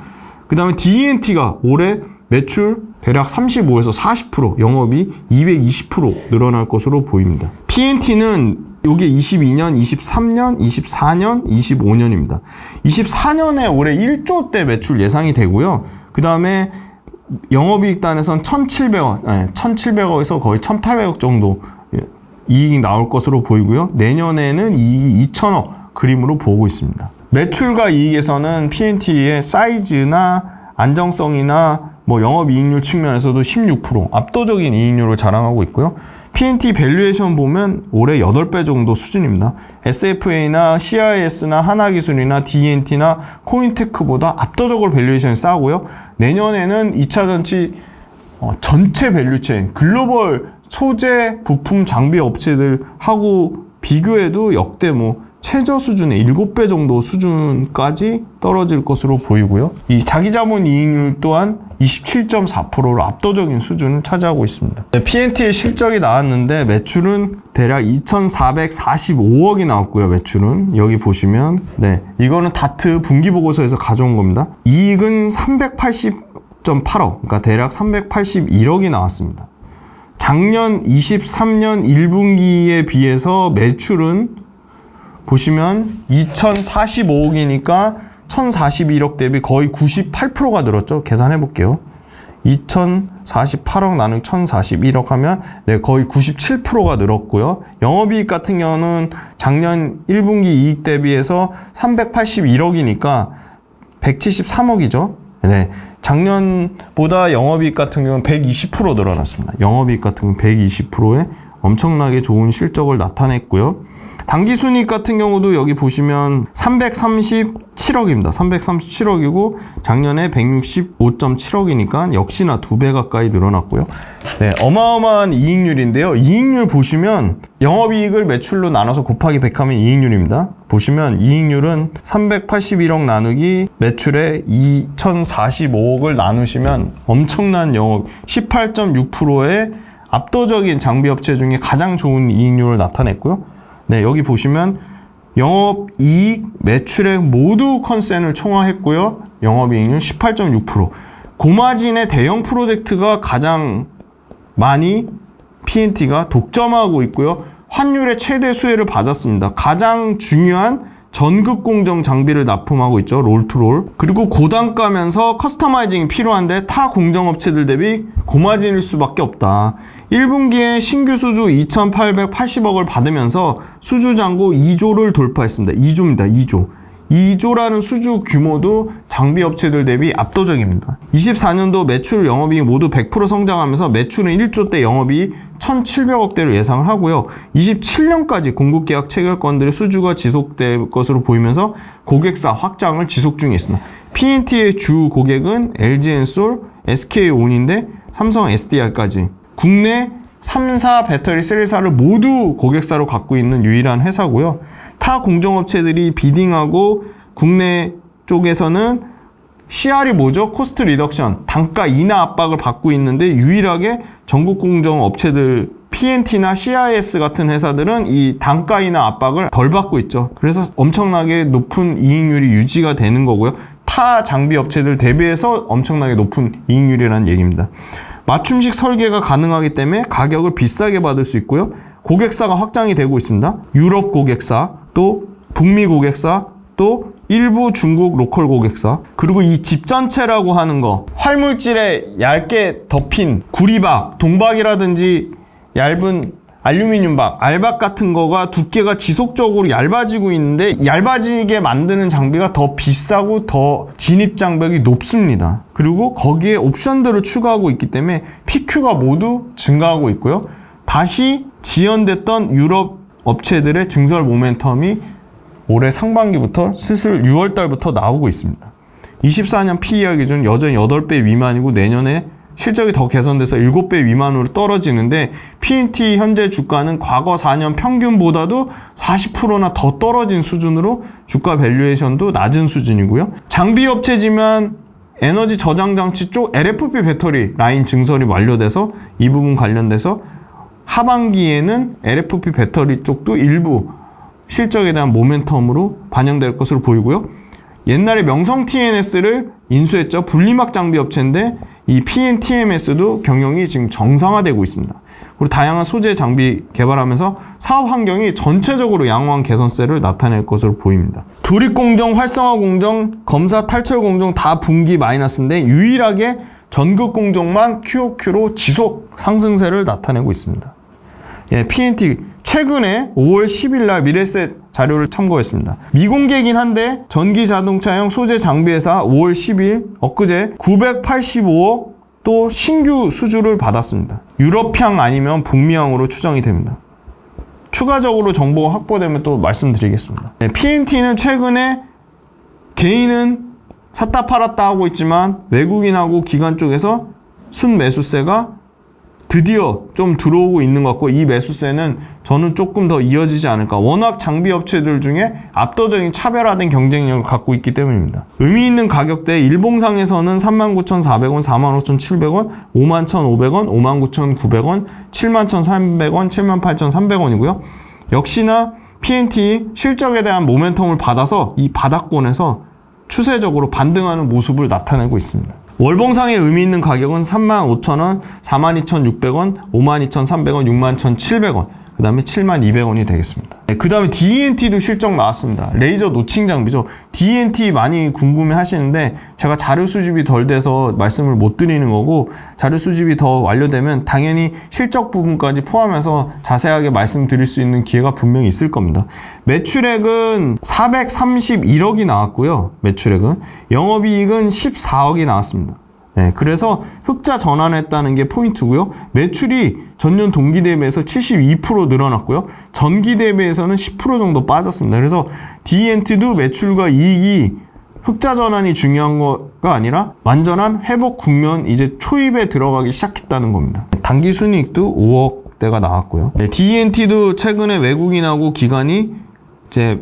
B: 그 다음에 DNT가 올해 매출 대략 35에서 40%, 영업이익 220% 늘어날 것으로 보입니다. PNT는 요게 22년, 23년, 24년, 25년입니다. 24년에 올해 1조대 매출 예상이 되고요. 그 다음에 영업이익 단에선 1,700원, 1,700억에서 거의 1,800억 정도 이익이 나올 것으로 보이고요. 내년에는 이익이 2,000억 그림으로 보고 있습니다. 매출과 이익에서는 PNT의 사이즈나 안정성이나 영업이익률 측면에서도 16% 압도적인 이익률을 자랑하고 있고요. PNT 밸류에이션 보면 올해 8배 정도 수준입니다. SFA나 CIS나 하나기술이나 DNT나 코인테크보다 압도적으로 밸류에이션이 싸고요. 내년에는 2차 전지 전체 밸류체인 글로벌 소재, 부품, 장비 업체들하고 비교해도 역대 최저 수준의 7배 정도 수준까지 떨어질 것으로 보이고요. 이 자기자본 이익률 또한 27.4%로 압도적인 수준을 차지하고 있습니다. P&T의 실적이 나왔는데 매출은 대략 2,445억이 나왔고요. 매출은 여기 보시면 이거는 다트 분기보고서에서 가져온 겁니다. 이익은 380.8억, 그러니까 대략 381억이 나왔습니다. 작년 23년 1분기에 비해서 매출은 보시면 2,045억이니까 1,041억 대비 거의 98%가 늘었죠. 계산해 볼게요. 2,048억 나누기 1,041억 하면 거의 97%가 늘었고요. 영업이익 같은 경우는 작년 1분기 이익 대비해서 381억이니까 173억이죠. 작년보다 영업이익 같은 경우는 120% 늘어났습니다. 영업이익 같은 경우는 120%의 엄청나게 좋은 실적을 나타냈고요. 당기순이익 같은 경우도 여기 보시면 337억입니다. 337억이고 작년에 165.7억이니까 역시나 2배 가까이 늘어났고요. 어마어마한 이익률인데요. 이익률 보시면 영업이익을 매출로 나눠서 곱하기 100 하면 이익률입니다. 보시면 이익률은 381억 나누기 매출에 2,045억을 나누시면 엄청난 영업 18.6%의 압도적인 장비업체 중에 가장 좋은 이익률을 나타냈고요. 여기 보시면 영업이익, 매출액 모두 컨센을 총화했고요. 영업이익률 18.6%. 고마진의 대형 프로젝트가 가장 많이 P&T가 독점하고 있고요. 환율의 최대 수혜를 받았습니다. 가장 중요한 전극공정 장비를 납품하고 있죠. 롤투롤. 그리고 고단가면서 커스터마이징이 필요한데 타 공정업체들 대비 고마진일 수밖에 없다. 1분기에 신규 수주 2,880억을 받으면서 수주 잔고 2조를 돌파했습니다. 2조입니다. 2조. 2조라는 수주 규모도 장비 업체들 대비 압도적입니다. 24년도 매출, 영업이익 모두 100% 성장하면서 매출은 1조대, 영업이익 1,700억대를 예상을 하고요. 27년까지 공급계약 체결건들의 수주가 지속될 것으로 보이면서 고객사 확장을 지속 중에 있습니다. P&T의 주 고객은 LG엔솔, SK온인데 삼성 SDI까지 국내 3사 배터리 3사를 모두 고객사로 갖고 있는 유일한 회사고요. 타 공정업체들이 비딩하고 국내 쪽에서는 CR이 뭐죠? 코스트 리덕션, 단가 인하 압박을 받고 있는데 유일하게 전국 공정 업체들 P&T나 CIS 같은 회사들은 이 단가 인하 압박을 덜 받고 있죠. 그래서 엄청나게 높은 이익률이 유지가 되는 거고요. 타 장비 업체들 대비해서 엄청나게 높은 이익률이라는 얘기입니다. 맞춤식 설계가 가능하기 때문에 가격을 비싸게 받을 수 있고요. 고객사가 확장이 되고 있습니다. 유럽 고객사, 또 북미 고객사, 또 일부 중국 로컬 고객사, 그리고 이 집 전체라고 하는 거, 활물질에 얇게 덮인 구리박, 동박이라든지 얇은 알루미늄박, 알박 같은 거가 두께가 지속적으로 얇아지고 있는데 얇아지게 만드는 장비가 더 비싸고 더 진입 장벽이 높습니다. 그리고 거기에 옵션들을 추가하고 있기 때문에 PQ가 모두 증가하고 있고요. 다시 지연됐던 유럽 업체들의 증설 모멘텀이 올해 상반기부터 슬슬 6월달부터 나오고 있습니다. 24년 PER 기준 여전히 8배 미만이고 내년에 실적이 더 개선돼서 7배 미만으로 떨어지는데 P&T 현재 주가는 과거 4년 평균보다도 40%나 더 떨어진 수준으로 주가 밸류에이션도 낮은 수준이고요. 장비 업체지만 에너지 저장 장치 쪽 LFP 배터리 라인 증설이 완료돼서 이 부분 관련돼서 하반기에는 LFP 배터리 쪽도 일부 실적에 대한 모멘텀으로 반영될 것으로 보이고요. 옛날에 명성 TNS를 인수했죠. 분리막 장비 업체인데 이 PNTMS도 경영이 지금 정상화되고 있습니다. 그리고 다양한 소재 장비 개발하면서 사업 환경이 전체적으로 양호한 개선세를 나타낼 것으로 보입니다. 조립 공정, 활성화 공정, 검사 탈철 공정 다 분기 마이너스인데 유일하게 전극 공정만 QOQ로 지속 상승세를 나타내고 있습니다. P&T 최근에 5월 10일 날 미래셋 자료를 참고했습니다. 미공개이긴 한데 전기 자동차용 소재 장비회사 5월 10일 엊그제 985억 또 신규 수주를 받았습니다. 유럽향 아니면 북미향으로 추정이 됩니다. 추가적으로 정보가 확보되면 또 말씀드리겠습니다. P&T는 최근에 개인은 샀다 팔았다 하고 있지만 외국인하고 기관 쪽에서 순매수세가 드디어 좀 들어오고 있는 것 같고 이 매수세는 저는 조금 더 이어지지 않을까. 워낙 장비 업체들 중에 압도적인 차별화된 경쟁력을 갖고 있기 때문입니다. 의미 있는 가격대 일봉상에서는 39,400원, 45,700원, 51,500원, 59,900원, 71,300원, 78,300원이고요. 역시나 PNT 실적에 대한 모멘텀을 받아서 이 바닥권에서 추세적으로 반등하는 모습을 나타내고 있습니다. 월봉상의 의미 있는 가격은 35,000원, 42,600원, 52,300원, 61,700원, 그 다음에 72,200원이 되겠습니다. 그 다음에 DNT도 실적 나왔습니다. 레이저 노칭 장비죠. DNT 많이 궁금해 하시는데 제가 자료 수집이 덜 돼서 말씀을 못 드리는 거고, 자료 수집이 더 완료되면 당연히 실적 부분까지 포함해서 자세하게 말씀드릴 수 있는 기회가 분명히 있을 겁니다. 매출액은 431억이 나왔고요. 매출액은 영업이익은 14억이 나왔습니다. 네, 그래서 흑자 전환했다는 게 포인트고요. 매출이 전년 동기 대비해서 72% 늘어났고요. 전기 대비해서는 10% 정도 빠졌습니다. 그래서 DNT도 매출과 이익이 흑자 전환이 중요한 거가 아니라 완전한 회복 국면 이제 초입에 들어가기 시작했다는 겁니다. 당기 순이익도 5억대가 나왔고요. 네, DNT도 최근에 외국인하고 기관이 이제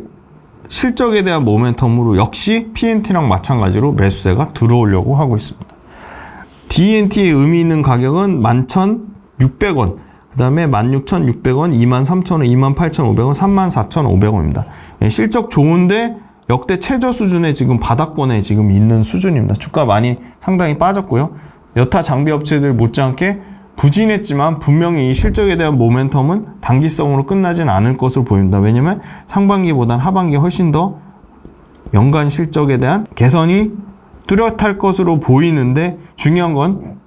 B: 실적에 대한 모멘텀으로 역시 PNT랑 마찬가지로 매수세가 들어오려고 하고 있습니다. DNT의 의미 있는 가격은 11,600원, 그 다음에 16,600원, 23,000원, 28,500원, 34,500원입니다. 실적 좋은데 역대 최저 수준에 지금 바닥권에 지금 있는 수준입니다. 주가 많이 상당히 빠졌고요. 여타 장비 업체들 못지않게 부진했지만 분명히 이 실적에 대한 모멘텀은 단기성으로 끝나진 않을 것으로 보입니다. 왜냐면 상반기보단 하반기 훨씬 더 연간 실적에 대한 개선이 뚜렷할 것으로 보이는데, 중요한 건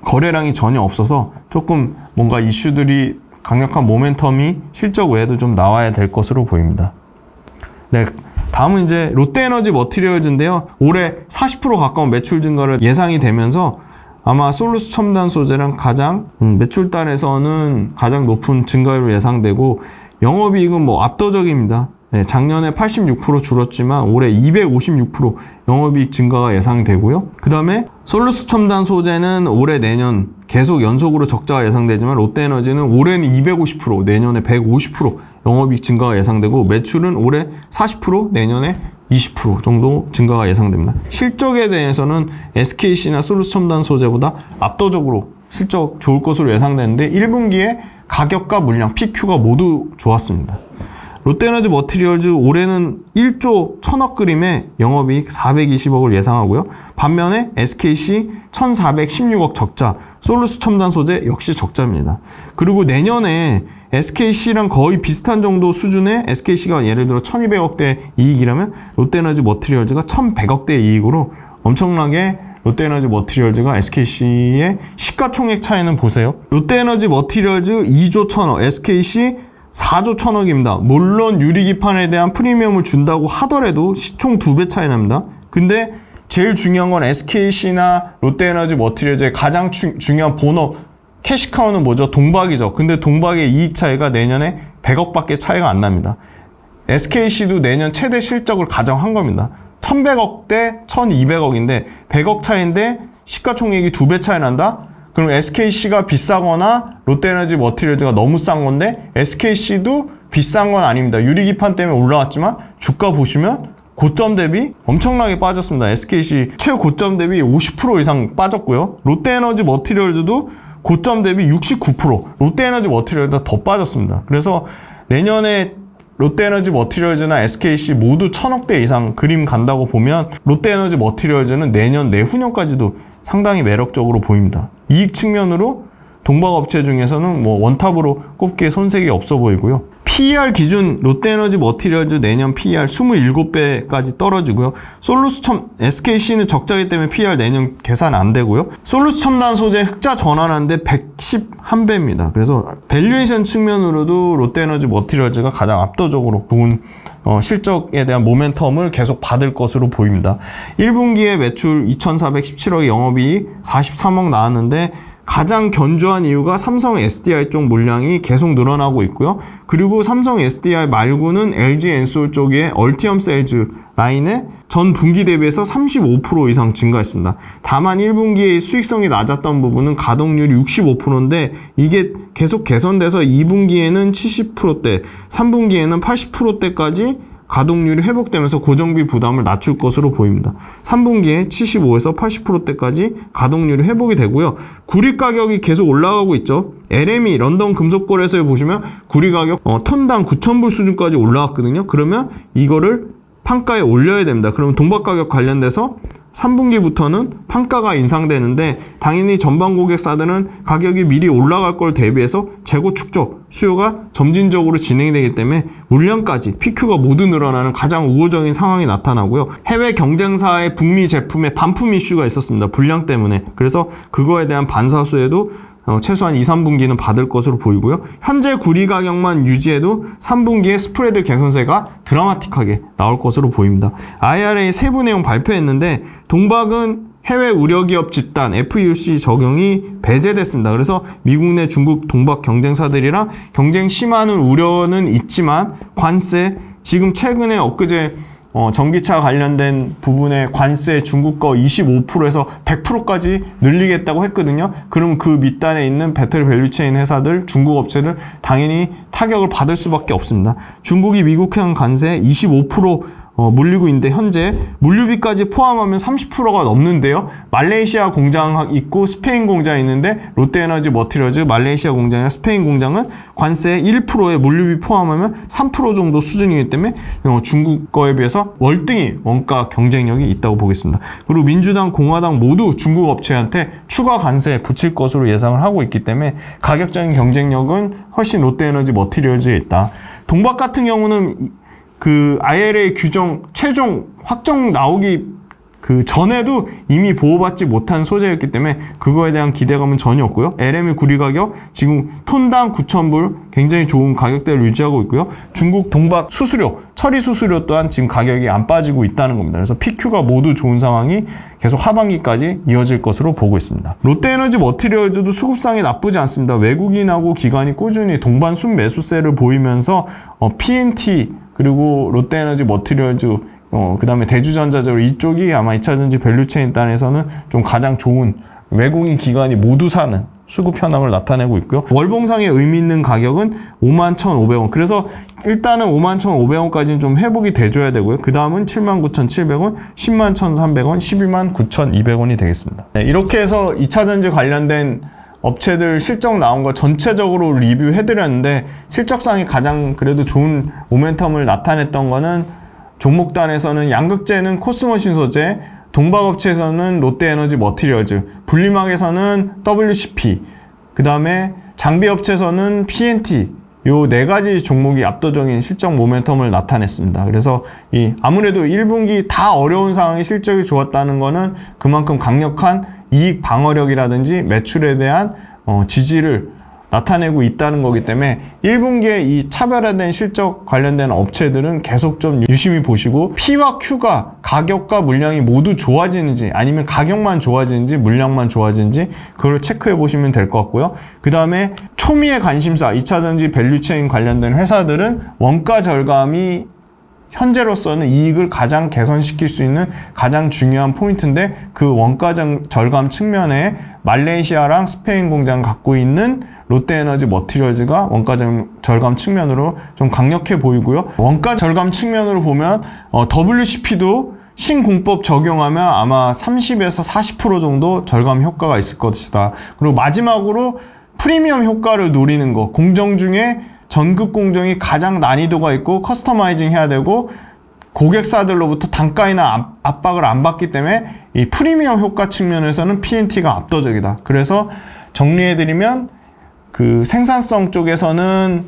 B: 거래량이 전혀 없어서 조금 뭔가 이슈들이 강력한 모멘텀이 실적 외에도 좀 나와야 될 것으로 보입니다. 네, 다음은 이제 롯데에너지 머티리얼즈인데요. 올해 40% 가까운 매출 증가를 예상이 되면서 아마 솔루스 첨단 소재랑 가장 매출단에서는 가장 높은 증가율로 예상되고, 영업이익은 뭐 압도적입니다. 네, 작년에 86% 줄었지만 올해 256% 영업이익 증가가 예상되고요. 그 다음에 솔루스 첨단 소재는 올해 내년 계속 연속으로 적자가 예상되지만, 롯데에너지는 올해는 250%, 내년에 150% 영업이익 증가가 예상되고, 매출은 올해 40%, 내년에 20% 정도 증가가 예상됩니다. 실적에 대해서는 SKC나 솔루스 첨단 소재보다 압도적으로 실적 좋을 것으로 예상되는데, 1분기에 가격과 물량, PQ가 모두 좋았습니다. 롯데에너지 머티리얼즈 올해는 1조 1000억 그림에 영업이익 420억을 예상하고요. 반면에 SKC 1416억 적자, 솔루스 첨단 소재 역시 적자입니다. 그리고 내년에 SKC랑 거의 비슷한 정도 수준의, SKC가 예를 들어 1200억대 이익이라면 롯데에너지 머티리얼즈가 1100억대 이익으로 엄청나게 롯데에너지 머티리얼즈가 SKC의 시가총액 차이는 보세요. 롯데에너지 머티리얼즈 2조 1000억, SKC 4조 1000억입니다. 물론 유리기판에 대한 프리미엄을 준다고 하더라도 시총 2배 차이 납니다. 근데 제일 중요한 건 SKC나 롯데에너지 머티리얼즈의 가장 중요한 본업 캐시카우는 뭐죠? 동박이죠. 근데 동박의 이익 차이가 내년에 100억밖에 차이가 안 납니다. SKC도 내년 최대 실적을 가정한 겁니다. 1100억 대 1200억인데 100억 차이인데 시가총액이 2배 차이 난다? 그럼 SKC가 비싸거나 롯데에너지 머티리얼즈가 너무 싼 건데, SKC도 비싼 건 아닙니다. 유리기판 때문에 올라왔지만 주가 보시면 고점 대비 엄청나게 빠졌습니다. SKC 최고점 대비 50% 이상 빠졌고요. 롯데에너지 머티리얼즈도 고점 대비 69%, 롯데에너지 머티리얼즈가 더 빠졌습니다. 그래서 내년에 롯데에너지 머티리얼즈나 SKC 모두 1000억대 이상 그림 간다고 보면, 롯데에너지 머티리얼즈는 내년 내후년까지도 상당히 매력적으로 보입니다. 이익 측면으로 동박업체 중에서는 뭐 원탑으로 꼽기에 손색이 없어 보이고요. PER 기준 롯데에너지 머티리얼즈 내년 PER 27배까지 떨어지고요. SKC는 적자기 때문에 PER 내년 계산 안 되고요. 솔루스 첨단 소재 흑자 전환하는데 111배입니다. 그래서 밸류에이션 측면으로도 롯데에너지 머티리얼즈가 가장 압도적으로 좋은 실적에 대한 모멘텀을 계속 받을 것으로 보입니다. 1분기에 매출 2,417억의 영업이익 43억 나왔는데, 가장 견조한 이유가 삼성 SDI 쪽 물량이 계속 늘어나고 있고요. 그리고 삼성 SDI 말고는 LG 엔솔 쪽에 얼티엄 셀즈 라인에 전 분기 대비해서 35% 이상 증가했습니다. 다만 1분기에 수익성이 낮았던 부분은 가동률이 65%인데 이게 계속 개선돼서 2분기에는 70%대, 3분기에는 80%대까지 가동률이 회복되면서 고정비 부담을 낮출 것으로 보입니다. 3분기에 75에서 80%대까지 가동률이 회복이 되고요. 구리 가격이 계속 올라가고 있죠. LME 런던 금속거래소에 보시면 구리 가격 톤당 9,000불 수준까지 올라왔거든요. 그러면 이거를 판가에 올려야 됩니다. 그러면 동박 가격 관련돼서 3분기부터는 판가가 인상되는데 당연히 전방 고객사들은 가격이 미리 올라갈 걸 대비해서 재고 축적, 수요가 점진적으로 진행이 되기 때문에 물량까지 PQ가 모두 늘어나는 가장 우호적인 상황이 나타나고요. 해외 경쟁사의 북미 제품에 반품 이슈가 있었습니다. 불량 때문에. 그래서 그거에 대한 반사수에도 최소한 2, 3분기는 받을 것으로 보이고요. 현재 구리 가격만 유지해도 3분기에 스프레드 개선세가 드라마틱하게 나올 것으로 보입니다. IRA 세부 내용 발표했는데 동박은 해외 우려기업 집단 FEOC 적용이 배제됐습니다. 그래서 미국 내 중국 동박 경쟁사들이랑 경쟁 심화하는 우려는 있지만 관세, 지금 최근에 엊그제 전기차 관련된 부분에 관세 중국 거 25%에서 100%까지 늘리겠다고 했거든요. 그럼 그 밑단에 있는 배터리 밸류체인 회사들, 중국 업체들 당연히 타격을 받을 수밖에 없습니다. 중국이 미국형 관세 25% 물리고 있는데 현재 물류비까지 포함하면 30%가 넘는데요. 말레이시아 공장 있고 스페인 공장 있는데 롯데에너지 머티리얼즈 말레이시아 공장이나 스페인 공장은 관세 1%에 물류비 포함하면 3% 정도 수준이기 때문에 중국 거에 비해서 월등히 원가 경쟁력이 있다고 보겠습니다. 그리고 민주당, 공화당 모두 중국 업체한테 추가 관세 붙일 것으로 예상을 하고 있기 때문에 가격적인 경쟁력은 훨씬 롯데에너지 머티리얼즈에 있다. 동박 같은 경우는 그 IRA 규정 최종 확정 나오기 그 전에도 이미 보호받지 못한 소재였기 때문에 그거에 대한 기대감은 전혀 없고요. LME 구리 가격 지금 톤당 9,000불 굉장히 좋은 가격대를 유지하고 있고요. 중국 동박 수수료, 처리 수수료 또한 지금 가격이 안 빠지고 있다는 겁니다. 그래서 PQ가 모두 좋은 상황이 계속 하반기까지 이어질 것으로 보고 있습니다. 롯데에너지 머티리얼즈도 수급상이 나쁘지 않습니다. 외국인하고 기관이 꾸준히 동반 순매수세를 보이면서 PNT 그리고 롯데에너지 머티리얼즈 그 다음에 대주전자적으로 이쪽이 아마 2차전지 밸류체인 단에서는 좀 가장 좋은 외국인 기관이 모두 사는 수급 현황을 나타내고 있고요. 월봉상의 의미 있는 가격은 51,500원. 그래서 일단은 51,500원까지는 좀 회복이 돼줘야 되고요. 그 다음은 79,700원, 101,300원, 129,200원이 되겠습니다. 네, 이렇게 해서 2차전지 관련된 업체들 실적 나온 거 전체적으로 리뷰해드렸는데 실적상이 가장 그래도 좋은 모멘텀을 나타냈던 거는 종목단에서는 양극재는 코스모신 소재, 동박업체에서는 롯데에너지 머티리얼즈, 분리막에서는 WCP, 그 다음에 장비업체에서는 PNT, 요 네 가지 종목이 압도적인 실적 모멘텀을 나타냈습니다. 그래서 아무래도 1분기 다 어려운 상황에 실적이 좋았다는 거는 그만큼 강력한 이익 방어력이라든지 매출에 대한 지지를 나타내고 있다는 거기 때문에 1분기에 이 차별화된 실적 관련된 업체들은 계속 좀 유심히 보시고 P와 Q가 가격과 물량이 모두 좋아지는지 아니면 가격만 좋아지는지 물량만 좋아지는지 그걸 체크해 보시면 될 것 같고요. 그 다음에 초미의 관심사 2차전지 밸류체인 관련된 회사들은 원가 절감이 현재로서는 이익을 가장 개선시킬 수 있는 가장 중요한 포인트인데 그 원가 절감 측면에 말레이시아랑 스페인 공장 갖고 있는 롯데에너지 머티리얼즈가 원가 절감 측면으로 좀 강력해 보이고요. 원가 절감 측면으로 보면 WCP도 신공법 적용하면 아마 30에서 40% 정도 절감 효과가 있을 것이다. 그리고 마지막으로 프리미엄 효과를 노리는 거, 공정 중에 전급 공정이 가장 난이도가 있고 커스터마이징 해야 되고 고객사들로부터 단가이나 압박을 안 받기 때문에 이 프리미엄 효과 측면에서는 PNT가 압도적이다. 그래서 정리해드리면 그 생산성 쪽에서는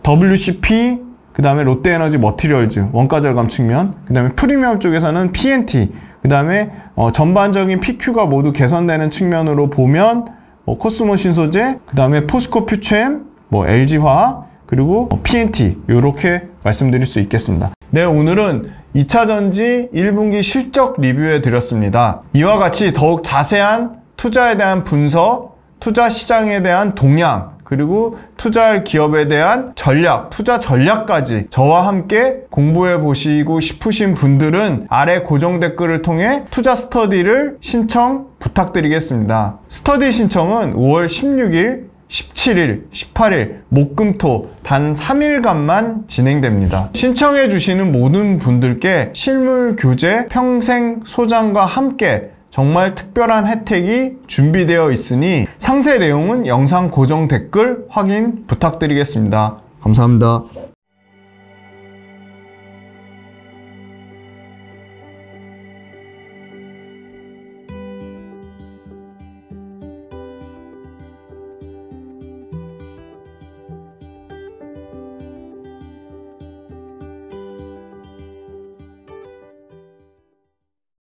B: WCP, 그 다음에 롯데에너지 머티리얼즈 원가 절감 측면, 그 다음에 프리미엄 쪽에서는 PNT, 그 다음에 전반적인 PQ가 모두 개선되는 측면으로 보면 코스모신 소재, 그 다음에 포스코 퓨처엠, LG화학, 그리고 PNT 이렇게 말씀드릴 수 있겠습니다. 네, 오늘은 2차전지 1분기 실적 리뷰해 드렸습니다. 이와 같이 더욱 자세한 투자에 대한 분석, 투자 시장에 대한 동향,
A: 그리고 투자할 기업에 대한 전략, 투자 전략까지 저와 함께 공부해 보시고 싶으신 분들은 아래 고정 댓글을 통해 투자 스터디를 신청 부탁드리겠습니다. 스터디 신청은 5월 16일, 17일, 18일, 목금토 단 3일간만 진행됩니다. 신청해 주시는 모든 분들께 실물 교재 평생 소장과 함께 정말 특별한 혜택이 준비되어 있으니 상세 내용은 영상 고정 댓글 확인 부탁드리겠습니다. 감사합니다.